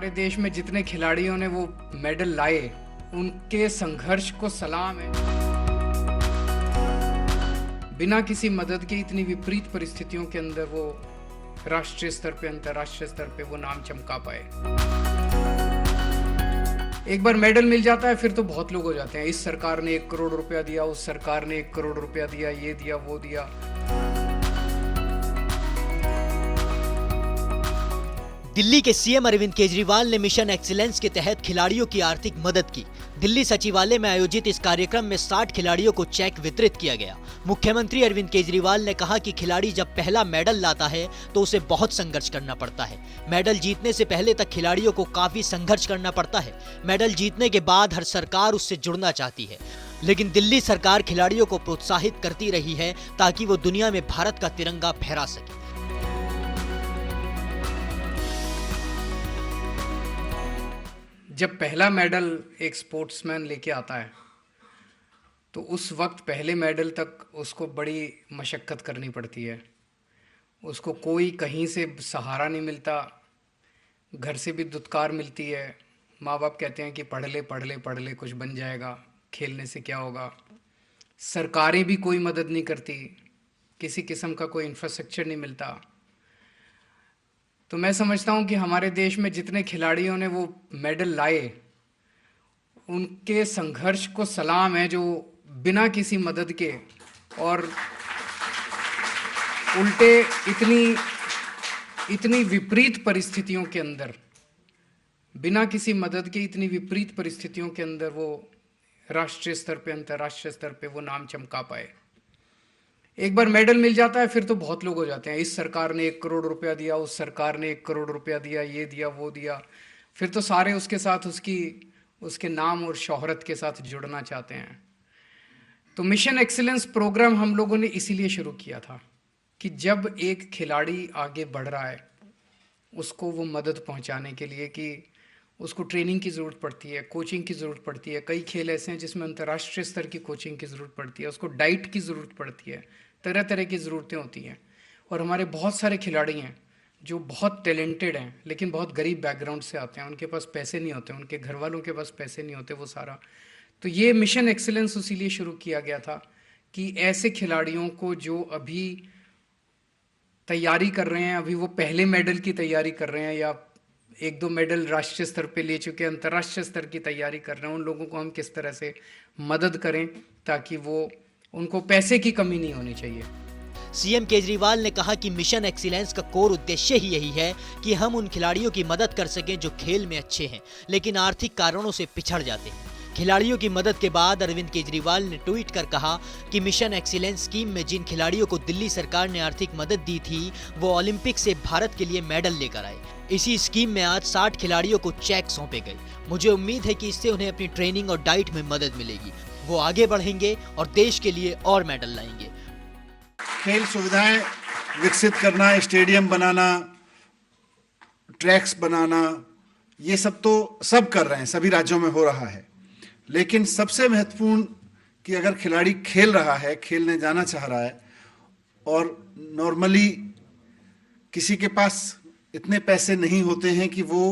हमारे देश में जितने खिलाड़ियों ने वो मेडल लाए, उनके संघर्ष को सलाम है। बिना किसी मदद के इतनी विपरीत परिस्थितियों के अंदर वो राष्ट्रीय स्तर पे, अंतर्राष्ट्रीय स्तर पे वो नाम चमका पाए। एक बार मेडल मिल जाता है फिर तो बहुत लोग हो जाते हैं, इस सरकार ने 1 करोड़ रुपया दिया, उस सरकार ने 1 करोड़ रुपया दिया, ये दिया वो दिया। दिल्ली के सीएम अरविंद केजरीवाल ने मिशन एक्सीलेंस के तहत खिलाड़ियों की आर्थिक मदद की। दिल्ली सचिवालय में आयोजित इस कार्यक्रम में 60 खिलाड़ियों को चेक वितरित किया गया। मुख्यमंत्री अरविंद केजरीवाल ने कहा कि खिलाड़ी जब पहला मेडल लाता है तो उसे बहुत संघर्ष करना पड़ता है। मेडल जीतने से पहले तक खिलाड़ियों को काफी संघर्ष करना पड़ता है। मेडल जीतने के बाद हर सरकार उससे जुड़ना चाहती है, लेकिन दिल्ली सरकार खिलाड़ियों को प्रोत्साहित करती रही है ताकि वो दुनिया में भारत का तिरंगा फहरा सके। जब पहला मेडल एक स्पोर्ट्समैन लेके आता है तो उस वक्त पहले मेडल तक उसको बड़ी मशक्क़त करनी पड़ती है। उसको कोई कहीं से सहारा नहीं मिलता, घर से भी दुत्कार मिलती है। माँ बाप कहते हैं कि पढ़ ले पढ़ ले पढ़ ले, कुछ बन जाएगा, खेलने से क्या होगा। सरकारें भी कोई मदद नहीं करती, किसी किस्म का कोई इंफ्रास्ट्रक्चर नहीं मिलता। तो मैं समझता हूँ कि हमारे देश में जितने खिलाड़ियों ने वो मेडल लाए, उनके संघर्ष को सलाम है, जो बिना किसी मदद के और उल्टे इतनी विपरीत परिस्थितियों के अंदर, बिना किसी मदद के इतनी विपरीत परिस्थितियों के अंदर वो राष्ट्रीय स्तर पे, अंतर्राष्ट्रीय स्तर पे वो नाम चमका पाए। एक बार मेडल मिल जाता है फिर तो बहुत लोग हो जाते हैं, इस सरकार ने 1 करोड़ रुपया दिया, उस सरकार ने 1 करोड़ रुपया दिया, ये दिया वो दिया। फिर तो सारे उसके साथ उसके नाम और शोहरत के साथ जुड़ना चाहते हैं। तो मिशन एक्सीलेंस प्रोग्राम हम लोगों ने इसीलिए शुरू किया था कि जब एक खिलाड़ी आगे बढ़ रहा है उसको वो मदद पहुंचाने के लिए, कि उसको ट्रेनिंग की ज़रूरत पड़ती है, कोचिंग की ज़रूरत पड़ती है। कई खेल ऐसे हैं जिसमें अंतर्राष्ट्रीय स्तर की कोचिंग की ज़रूरत पड़ती है, उसको डाइट की ज़रूरत पड़ती है, तरह तरह की ज़रूरतें होती हैं। और हमारे बहुत सारे खिलाड़ी हैं जो बहुत टैलेंटेड हैं लेकिन बहुत गरीब बैकग्राउंड से आते हैं, उनके पास पैसे नहीं होते, उनके घर वालों के पास पैसे नहीं होते वो सारा। तो ये मिशन एक्सीलेंस इसीलिए शुरू किया गया था कि ऐसे खिलाड़ियों को जो अभी तैयारी कर रहे हैं, अभी वो पहले मेडल की तैयारी कर रहे हैं या 1-2 मेडल राष्ट्रीय स्तर पे ले चुके हैं, अंतर्राष्ट्रीय स्तर की तैयारी कर रहे हैं, उन लोगों को हम किस तरह से मदद करें ताकि उनको पैसे की कमी नहीं होनी चाहिए। सीएम केजरीवाल ने कहा कि मिशन एक्सीलेंस का कोर उद्देश्य ही यही है कि हम उन खिलाड़ियों की मदद कर सकें जो खेल में अच्छे हैं लेकिन आर्थिक कारणों से पिछड़ जाते हैं। खिलाड़ियों की मदद के बाद अरविंद केजरीवाल ने ट्वीट कर कहा कि मिशन एक्सीलेंस स्कीम में जिन खिलाड़ियों को दिल्ली सरकार ने आर्थिक मदद दी थी वो ओलंपिक से भारत के लिए मेडल लेकर आए। इसी स्कीम में आज 60 खिलाड़ियों को चेक सौंपे गए। मुझे उम्मीद है कि इससे उन्हें अपनी ट्रेनिंग और डाइट में मदद मिलेगी, वो आगे बढ़ेंगे और देश के लिए और मेडल लाएंगे। खेल सुविधाएं विकसित करना, स्टेडियम बनाना, ट्रैक्स बनाना, ये सब तो सब कर रहे हैं, सभी राज्यों में हो रहा है। लेकिन सबसे महत्वपूर्ण कि अगर खिलाड़ी खेल रहा है, खेलने जाना चाह रहा है और नॉर्मली किसी के पास इतने पैसे नहीं होते हैं कि वो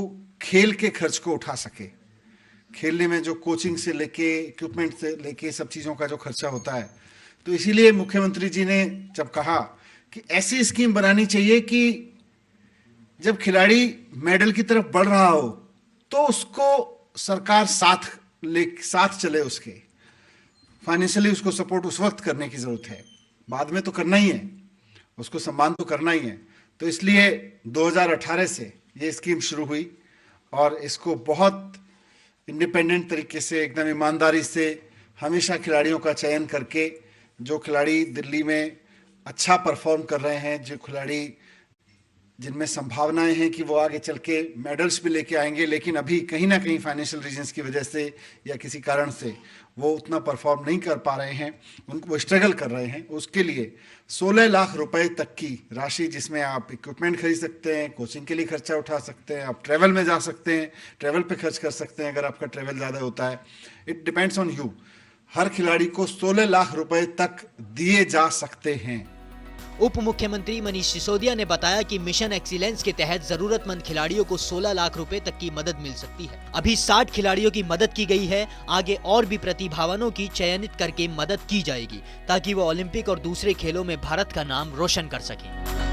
खेल के खर्च को उठा सके, खेलने में जो कोचिंग से लेके इक्विपमेंट से लेके सब चीज़ों का जो खर्चा होता है, तो इसीलिए मुख्यमंत्री जी ने जब कहा कि ऐसी स्कीम बनानी चाहिए कि जब खिलाड़ी मेडल की तरफ बढ़ रहा हो तो उसको सरकार साथ चले, उसके फाइनेंशियली उसको सपोर्ट उस वक्त करने की ज़रूरत है, बाद में तो करना ही है, उसको सम्मान तो करना ही है। तो इसलिए 2018 से ये स्कीम शुरू हुई और इसको बहुत इंडिपेंडेंट तरीके से, एकदम ईमानदारी से हमेशा खिलाड़ियों का चयन करके, जो खिलाड़ी दिल्ली में अच्छा परफॉर्म कर रहे हैं, जो खिलाड़ी जिनमें संभावनाएं हैं कि वो आगे चल के मेडल्स भी लेके आएंगे, लेकिन अभी कहीं ना कहीं फाइनेंशियल रीजंस की वजह से या किसी कारण से वो उतना परफॉर्म नहीं कर पा रहे हैं, वो स्ट्रगल कर रहे हैं, उसके लिए 16 लाख रुपए तक की राशि, जिसमें आप इक्विपमेंट खरीद सकते हैं, कोचिंग के लिए खर्चा उठा सकते हैं, आप ट्रैवल में जा सकते हैं, ट्रैवल पे खर्च कर सकते हैं अगर आपका ट्रैवल ज़्यादा होता है। It depends on you. हर खिलाड़ी को 16 लाख रुपए तक दिए जा सकते हैं। उप मुख्यमंत्री मनीष सिसोदिया ने बताया कि मिशन एक्सीलेंस के तहत जरूरतमंद खिलाड़ियों को 16 लाख रुपए तक की मदद मिल सकती है। अभी 60 खिलाड़ियों की मदद की गई है, आगे और भी प्रतिभावानों की चयनित करके मदद की जाएगी ताकि वो ओलंपिक और दूसरे खेलों में भारत का नाम रोशन कर सकें।